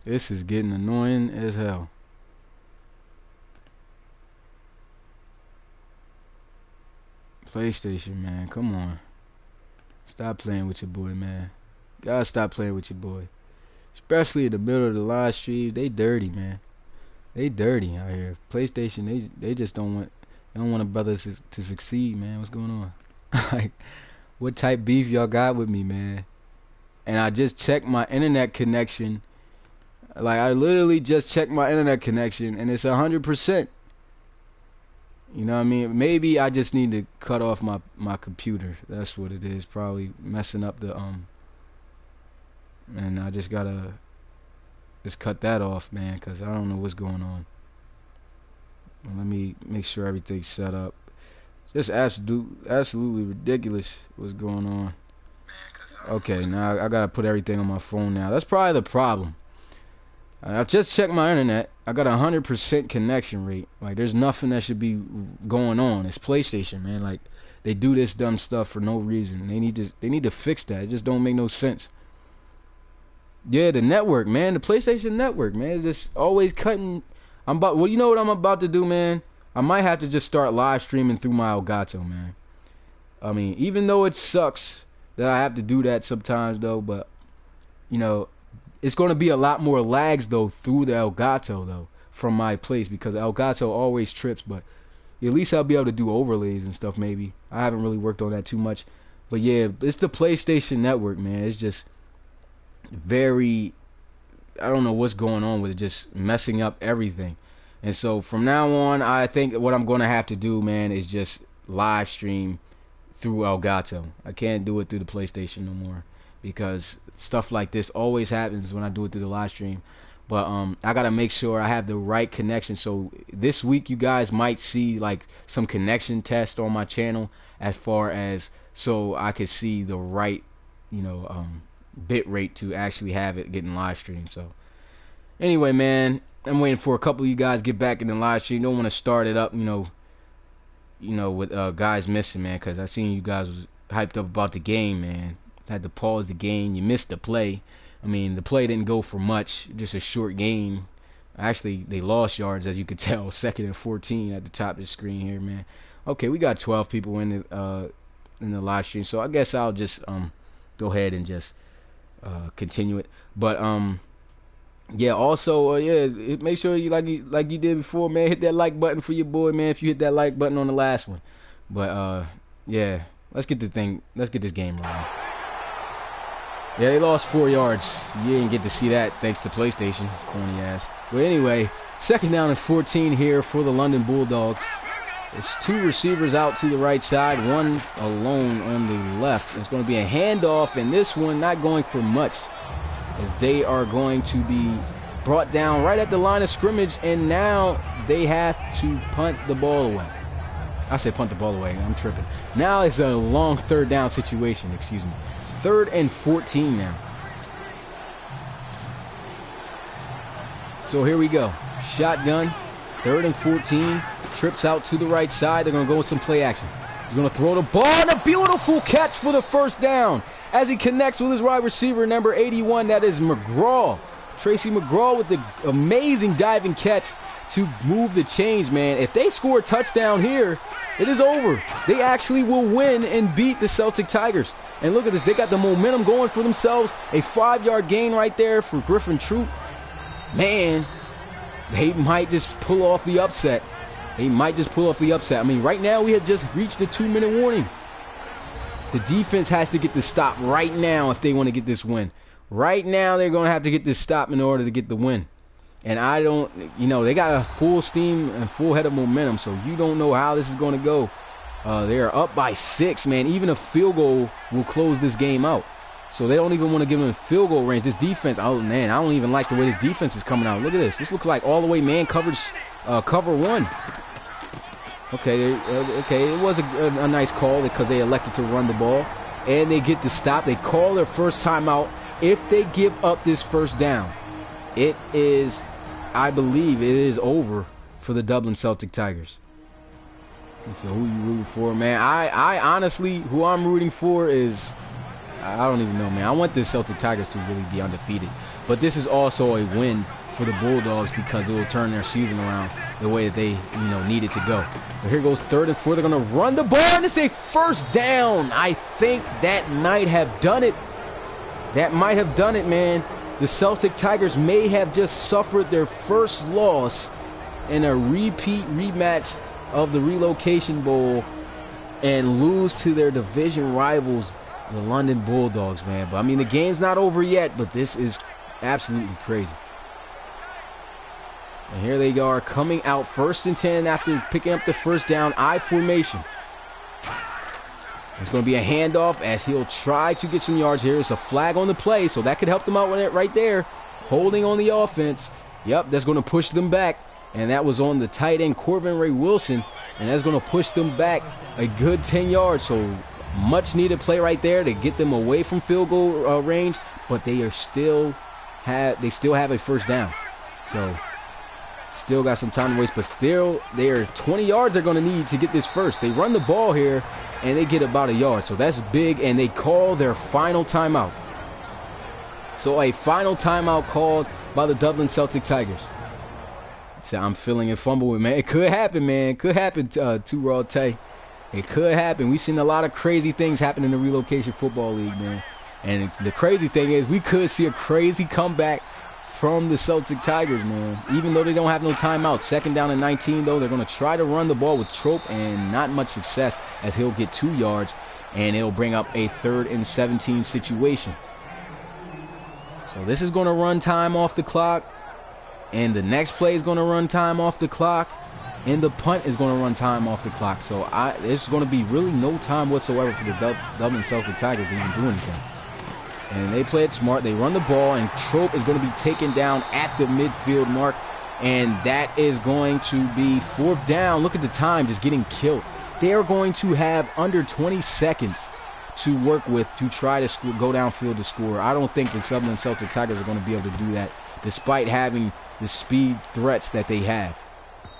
This is getting annoying as hell. PlayStation, man, come on. Stop playing with your boy, man. Gotta stop playing with your boy. Especially in the middle of the live stream. They dirty, man. They dirty out here. PlayStation, they just don't want a brother to succeed, man. What's going on? Like, what type beef y'all got with me, man? And I just checked my internet connection. Like, I literally just checked my internet connection, and it's 100%. You know what I mean? Maybe I just need to cut off my computer. That's what it is. Probably messing up the and I just gotta cut that off, man, because I don't know what's going on. Let me make sure everything's set up. Just absolutely ridiculous what's going on. Okay, now I gotta put everything on my phone now. That's probably the problem. I've just checked my internet. I got 100% connection rate. Like, there's nothing that should be going on. It's PlayStation, man. Like, they do this dumb stuff for no reason. They need to fix that. It just don't make no sense. Yeah, the network, man. The PlayStation network, man. It's just always cutting. Well, you know what I'm about to do, man? I might have to just start live streaming through my Elgato, man. I mean, even though it sucks that I have to do that sometimes, though, but, you know, it's going to be a lot more lags, though, through the Elgato, though, from my place, because Elgato always trips, but at least I'll be able to do overlays and stuff, maybe. I haven't really worked on that too much. But, yeah, it's the PlayStation Network, man. It's just very, I don't know what's going on with it, just messing up everything. And so, from now on, I think what I'm going to have to do, man, is just live stream through Elgato. I can't do it through the PlayStation no more, because stuff like this always happens when I do it through the live stream. But I gotta make sure I have the right connection. So this week you guys might see like some connection test on my channel, as far as so I could see the right, you know, bit rate to actually have it getting live streamed. So anyway, man, I'm waiting for a couple of you guys to get back in the live stream. Don't want to start it up, you know, with guys missing, man, because I seen you guys was hyped up about the game, man. Had to pause the game. You missed the play. I mean, the play didn't go for much. Just a short game. Actually, they lost yards, as you could tell. 2nd and 14 at the top of the screen here, man. Okay, we got 12 people in the live stream, so I guess I'll just go ahead and just continue it. But yeah. Also, yeah, make sure you like you did before, man. Hit that like button for your boy, man. If you hit that like button on the last one. But yeah, let's get this game rolling. Yeah, they lost 4 yards. You didn't get to see that thanks to PlayStation, corny ass. But anyway, 2nd down and 14 here for the London Bulldogs. It's 2 receivers out to the right side, 1 alone on the left. It's going to be a handoff, and this one not going for much, as they are going to be brought down right at the line of scrimmage, and now they have to punt the ball away. I said punt the ball away. I'm tripping. Now it's a long 3rd down situation, excuse me. 3rd and 14 now. So here we go. Shotgun. 3rd and 14. Trips out to the right side. They're going to go with some play action. He's going to throw the ball. And a beautiful catch for the 1st down, as he connects with his wide receiver, number 81. That is McGraw. Tracy McGraw with the amazing diving catch to move the chains, man. If they score a touchdown here, it is over. They actually will win and beat the Celtic Tigers. And look at this. They got the momentum going for themselves. A 5-yard gain right there for Griffin Troop. Man, they might just pull off the upset. I mean, right now we had just reached the 2-minute warning. The defense has to get the stop right now if they want to get this win. Right now they're going to have to get this stop in order to get the win. And I don't, you know, they got a full steam and full head of momentum, so you don't know how this is going to go. They are up by 6, man. Even a field goal will close this game out. So they don't even want to give them field goal range. This defense, oh man, I don't even like the way this defense is coming out. Look at this. This looks like all the way man coverage, cover 1. Okay, it was a nice call because they elected to run the ball. And they get the stop. They call their first timeout. If they give up this 1st down, it is, I believe, it is over for the Dublin Celtic Tigers. And so who you rooting for, man? I honestly, who I'm rooting for is I don't even know, man. I want the Celtic Tigers to really be undefeated. But this is also a win for the Bulldogs because it will turn their season around the way that they, need it to go. But here goes 3rd and 4. They're going to run the ball, and it's a first down. I think that might have done it. That might have done it, man. The Celtic Tigers may have just suffered their first loss in a rematch of the Relocation Bowl and lose to their division rivals, the London Bulldogs, man. But, I mean, the game's not over yet, but this is absolutely crazy. And here they are coming out 1st and 10 after picking up the first down, I formation. It's going to be a handoff as he'll try to get some yards here. It's a flag on the play, so that could help them out with it right there. Holding on the offense. Yep, that's going to push them back. And that was on the tight end, Corbin Ray Wilson. And that's going to push them back a good 10 yards. So much needed play right there to get them away from field goal range. But they still have a first down. So still got some time to waste, but still, they're 20 yards they're going to need to get this first. They run the ball here, and they get about a yard. So that's big, and they call their final timeout. So a final timeout called by the Dublin Celtic Tigers. So I'm feeling a fumble, man. It could happen, man. It could happen to Raw Tay. It could happen. We've seen a lot of crazy things happen in the Relocation Football League, man. And the crazy thing is we could see a crazy comeback from the Celtic Tigers, man. Even though they don't have no timeout. 2nd down and 19, though. They're going to try to run the ball with Trope, and not much success as he'll get 2 yards, and it'll bring up a 3rd and 17 situation. So this is going to run time off the clock, and the next play is going to run time off the clock, and the punt is going to run time off the clock. So there's going to be really no time whatsoever for the Dublin Celtic Tigers to even do anything. And they play it smart. They run the ball, and Trope is going to be taken down at the midfield mark. And that is going to be 4th down. Look at the time just getting killed. They are going to have under 20 seconds to work with to try to go downfield to score. I don't think the Dublin Celtic Tigers are going to be able to do that, despite having the speed threats that they have.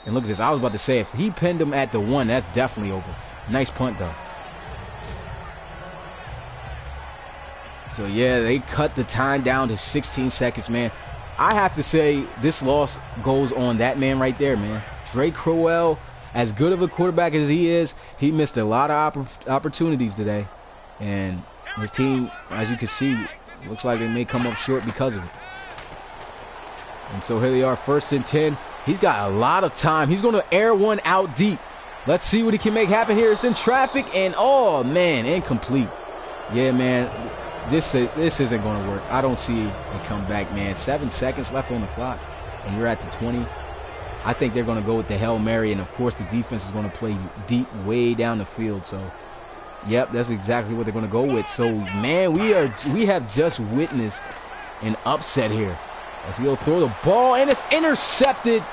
And look at this. I was about to say, if he pinned them at the 1, that's definitely over. Nice punt, though. So, yeah, they cut the time down to 16 seconds, man. I have to say this loss goes on that man right there, man. Drake Crowell, as good of a quarterback as he is, he missed a lot of opportunities today. And his team, as you can see, looks like they may come up short because of it. And so here they are, 1st and 10. He's got a lot of time. He's going to air one out deep. Let's see what he can make happen here. It's in traffic, and, oh, man, incomplete. Yeah, man. This isn't going to work. I don't see a comeback, man. 7 seconds left on the clock, and you're at the 20. I think they're going to go with the Hail Mary, and, of course, the defense is going to play deep way down the field. So, yep, that's exactly what they're going to go with. So, man, we have just witnessed an upset here. As he'll throw the ball, and it's intercepted,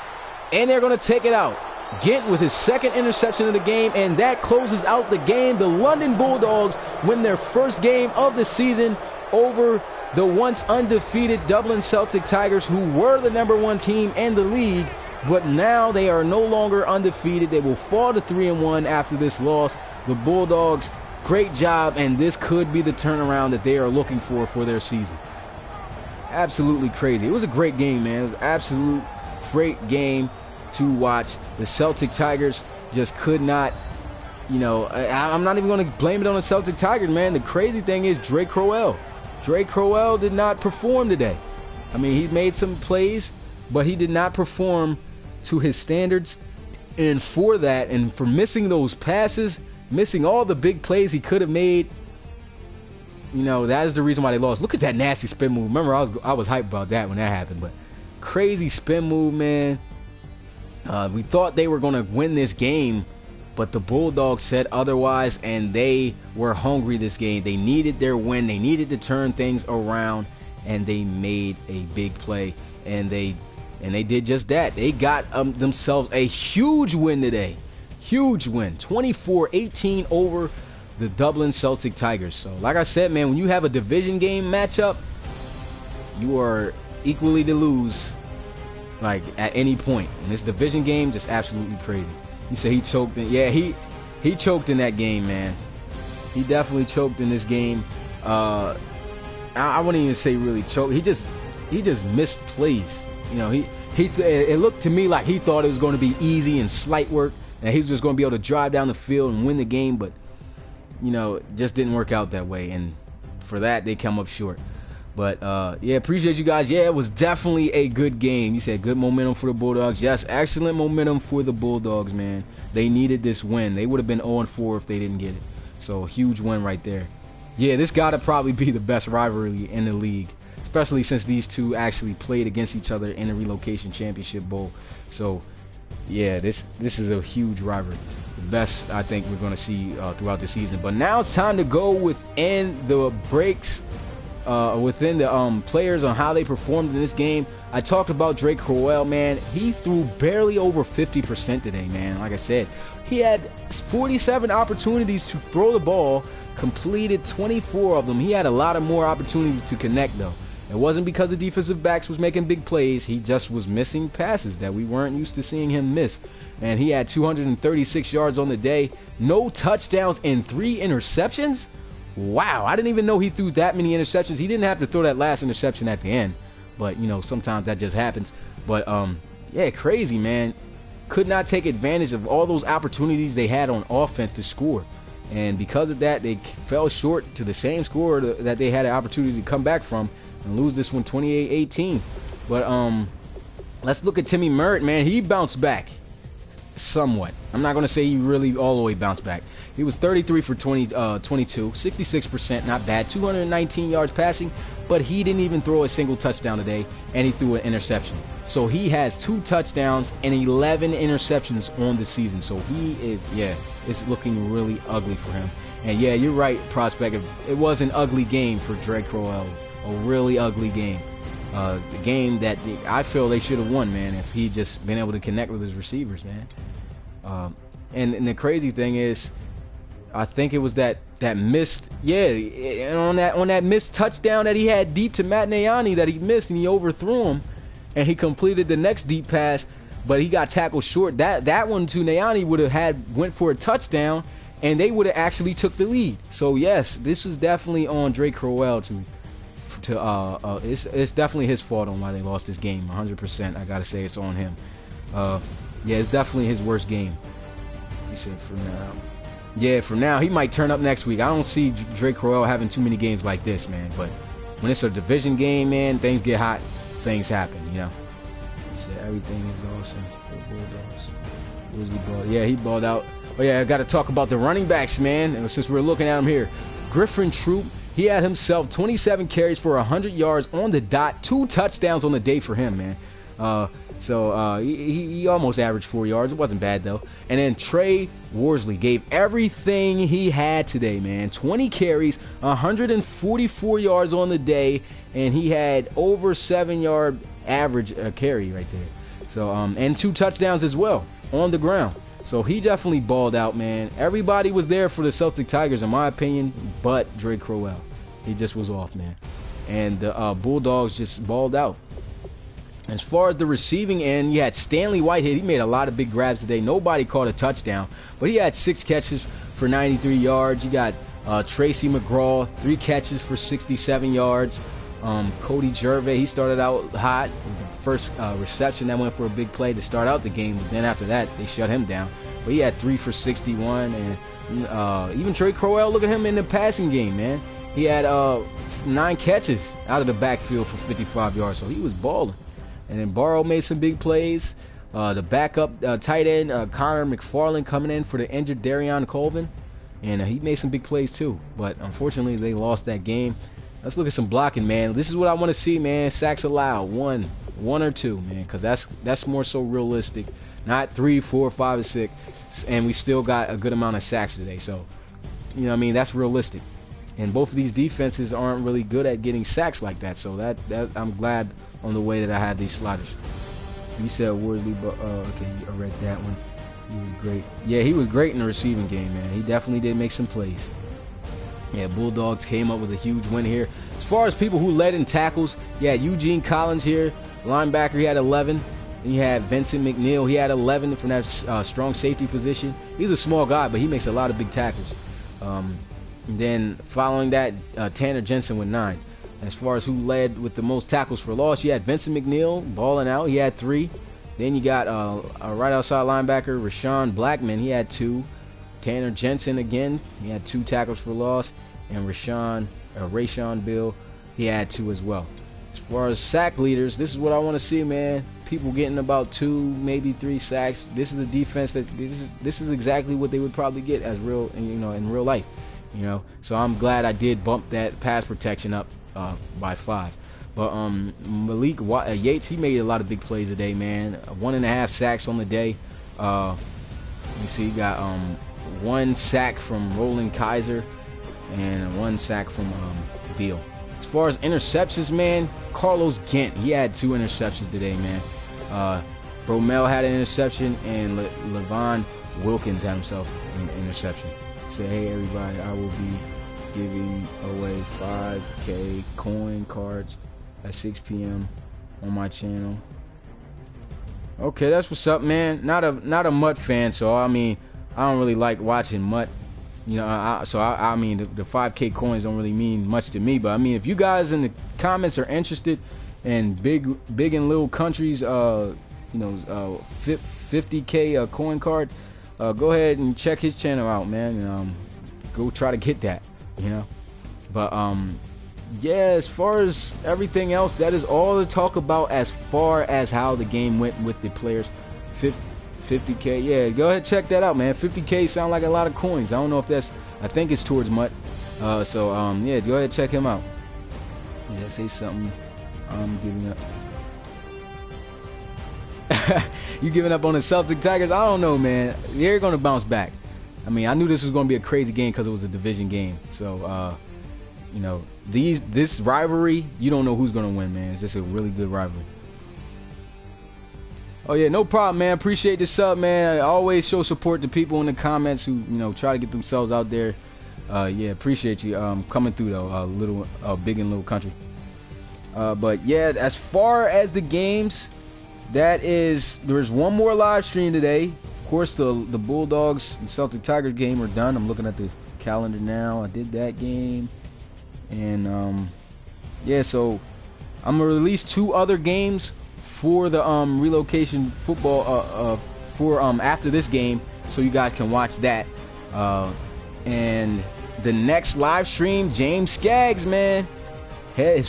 and they're going to take it out. Gint with his 2nd interception of the game, and that closes out the game. The London Bulldogs win their first game of the season over the once undefeated Dublin Celtic Tigers, who were the #1 team in the league, but now they are no longer undefeated. They will fall to 3-1 after this loss. The Bulldogs, great job, and this could be the turnaround that they are looking for their season. Absolutely crazy. It was a great game, man. It was an absolute great game to watch. The Celtic Tigers just could not, I'm not even going to blame it on the Celtic Tigers, man. The crazy thing is Drake Crowell. Drake Crowell did not perform today. I mean, he made some plays, but he did not perform to his standards. And for that, and for missing those passes, missing all the big plays he could have made, that is the reason why they lost. Look at that nasty spin move. Remember, I was hyped about that when that happened, but crazy spin move, man. We thought they were going to win this game, but the Bulldogs said otherwise, and they were hungry this game. They needed their win. They needed to turn things around, and they made a big play, and they did just that. They got themselves a huge win today. Huge win. 24-18 over the Dublin Celtic Tigers. So, like I said, man, when you have a division game matchup, you are equally to lose, like, at any point. And this division game, just absolutely crazy. You say he choked in. Yeah, he choked in that game, man. He definitely choked in this game. I wouldn't even say really choke. He just missed plays. You know, it looked to me like he thought it was going to be easy and slight work, and he was just going to be able to drive down the field and win the game. But you know, it just didn't work out that way, and for that they come up short. But yeah, appreciate you guys. Yeah, it was definitely a good game. You said good momentum for the Bulldogs. Yes, excellent momentum for the Bulldogs, man. They needed this win. They would have been 0-4 if they didn't get it. So huge win right there. Yeah, this got to probably be the best rivalry in the league, especially since these two actually played against each other in the Relocation Championship Bowl. So yeah, this is a huge rivalry. The best I think we're going to see throughout the season. But now it's time to go within the breaks, within the players on how they performed in this game. I talked about Drake Crowell, man. He threw barely over 50% today, man. Like I said, he had 47 opportunities to throw the ball, completed 24 of them. He had a lot of more opportunities to connect, though. It wasn't because the defensive backs was making big plays. He just was missing passes that we weren't used to seeing him miss. And he had 236 yards on the day, no touchdowns, and 3 interceptions. Wow, I didn't even know he threw that many interceptions. He didn't have to throw that last interception at the end, but you know, sometimes that just happens. But yeah, crazy, man. Could not take advantage of all those opportunities they had on offense to score, and because of that, they fell short to the same score that they had an opportunity to come back from and lose this one 28-18. But let's look at Timmy Merritt, man. He bounced back somewhat. I'm not going to say he really all the way bounced back. He was 33 for 22, 66%, not bad. 219 yards passing, but he didn't even throw a single touchdown today, and he threw an interception. So he has 2 touchdowns and 11 interceptions on the season. So he is, yeah, it's looking really ugly for him. And yeah, you're right, Prospect. It was an ugly game for Drake Crowell. A really ugly game. The game that I feel they should have won, man, if he just been able to connect with his receivers, man. And the crazy thing is, I think it was that missed, yeah, and on that missed touchdown that he had deep to Matt Nayani that he missed, and he overthrew him, and he completed the next deep pass, but he got tackled short. That one to Nayani would have went for a touchdown, and they would have actually took the lead. So yes, this was definitely on Drake Crowell it's definitely his fault on why they lost this game. 100%. I gotta say it's on him. Yeah, it's definitely his worst game. He said for now. Yeah, for now he might turn up next week. I don't see Drake Crowell having too many games like this, man. But when it's a division game, man, things get hot, things happen, you know. He said everything is awesome for Bulldogs. Where's he balled? Yeah, he balled out. Oh yeah, I got to talk about the running backs, man. And since we're looking at him here, Griffin Troop. He had himself 27 carries for 100 yards on the dot, 2 touchdowns on the day for him, man. So he almost averaged 4 yards. It wasn't bad, though. And then Trey Worsley gave everything he had today, man. 20 carries, 144 yards on the day, and he had over 7-yard average carry right there. So and 2 touchdowns as well on the ground. So he definitely balled out, man. Everybody was there for the Celtic Tigers, in my opinion, but Drake Crowell. He just was off, man. And the Bulldogs just balled out. As far as the receiving end, you had Stanley Whitehead. He made a lot of big grabs today. Nobody caught a touchdown, but he had 6 catches for 93 yards. You got Tracy McGraw, 3 catches for 67 yards. Cody Gervais, he started out hot. The first reception that went for a big play to start out the game, but then after that, they shut him down. But he had 3 for 61, and even Drake Crowell, look at him in the passing game, man. He had 9 catches out of the backfield for 55 yards, so he was balling. And then Barrow made some big plays. The backup tight end, Connor McFarland, coming in for the injured Darion Colvin, and he made some big plays too. But unfortunately, they lost that game. Let's look at some blocking, man. This is what I want to see, man. Sacks allowed, one or 2, man, because that's more so realistic. Not 3, 4, 5, or 6, and we still got a good amount of sacks today. So, you know what I mean? That's realistic. And both of these defenses aren't really good at getting sacks like that. So that I'm glad on the way that I had these sliders. He said Worsley, but okay, I read that one. He was great. Yeah, he was great in the receiving game, man. He definitely did make some plays. Yeah, Bulldogs came up with a huge win here. As far as people who led in tackles, you had Eugene Collins here, linebacker. He had 11. Then you had Vincent McNeil. He had 11 from that strong safety position. He's a small guy, but he makes a lot of big tackles. And then following that, Tanner Jensen with 9. As far as who led with the most tackles for loss, you had Vincent McNeil balling out. He had 3. Then you got a right outside linebacker, Rashawn Blackman. He had 2. Tanner Jensen again. He had 2 tackles for loss. And Rayshon Bill, he had 2 as well. As far as sack leaders, this is what I want to see, man. People getting about 2, maybe 3 sacks. This is a defense that this is exactly what they would probably get as real, in real life. So I'm glad I did bump that pass protection up by 5. But Malik Yates, he made a lot of big plays today, man. 1.5 sacks on the day. You see, he got 1 sack from Roland Kaiser and 1 sack from Beal. As far as interceptions, man, Carlos Gant, he had 2 interceptions today, man. Bromell had an interception, and Levon Wilkins had himself an interception. Say, hey everybody, I will be giving away 5K coin cards at 6 p.m. on my channel. Okay, that's what's up, man. Not a Mutt fan, so I mean, I don't really like watching Mutt. I mean, the 5K coins don't really mean much to me. But I mean, if you guys in the comments are interested in big and little countries, 50K coin card, go ahead and check his channel out, man. Go try to get that, But yeah, as far as everything else, that is all to talk about as far as how the game went with the players. 50K, yeah, go ahead, check that out, man. 50K sound like a lot of coins. I don't know if that's, I think it's towards Mutt. Yeah, go ahead, check him out. Did I say something? I'm giving up. You giving up on the Celtic Tigers? I don't know, man. They're gonna bounce back. I mean, I knew this was gonna be a crazy game because it was a division game. So, this rivalry, you don't know who's gonna win, man. It's just a really good rivalry. Oh yeah, no problem, man. Appreciate the sub, man. I always show support to people in the comments who, try to get themselves out there. Yeah, appreciate you coming through though, big and little country. But yeah, as far as the games, there's one more live stream today. Of course, the Bulldogs and Celtic Tigers game are done. I'm looking at the calendar now. I did that game, and yeah, so I'm gonna release 2 other games for the relocation football for after this game, so you guys can watch that. And the next live stream, James Skaggs, man, his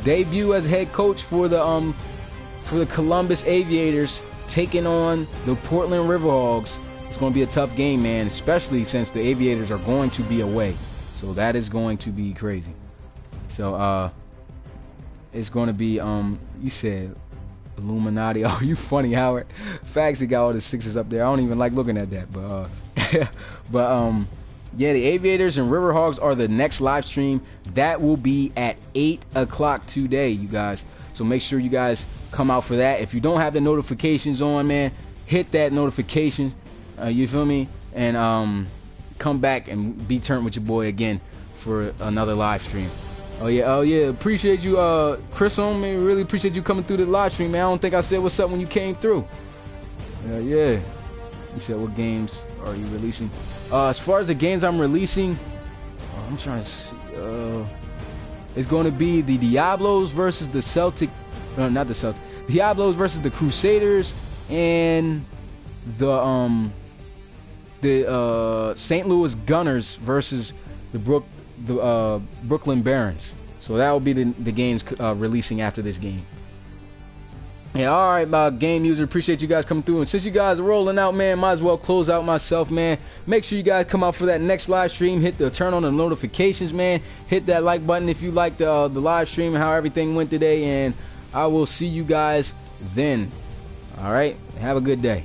debut as head coach for the Columbus Aviators, taking on the Portland Riverhogs. It's going to be a tough game, man, especially since the Aviators are going to be away. So that is going to be crazy. So it's going to be you said Illuminati. Oh, you funny, Howard. Facts, he got all the 6s up there. I don't even like looking at that, but yeah, the Aviators and Riverhogs are the next live stream. That will be at 8 o'clock today, you guys. So make sure you guys come out for that. If you don't have the notifications on, man, hit that notification. You feel me? And come back and be turned with your boy again for another live stream. Oh yeah, appreciate you, Chris on, man. Really appreciate you coming through the live stream, man. I don't think I said what's up when you came through. Yeah. You said, what games are you releasing? As far as the games I'm releasing, I'm trying to see. It's going to be the Diablos versus the Celtic. Not the Celtic. Diablos versus the Crusaders, and the St. Louis Gunners versus the Brooklyn Barons. So that will be the games releasing after this game. Yeah, all right, my game user, appreciate you guys coming through. And since you guys are rolling out, man, might as well close out myself, man. Make sure you guys come out for that next live stream. Turn on the notifications, man. Hit that like button if you like the live stream and how everything went today. And I will see you guys then. All right, have a good day.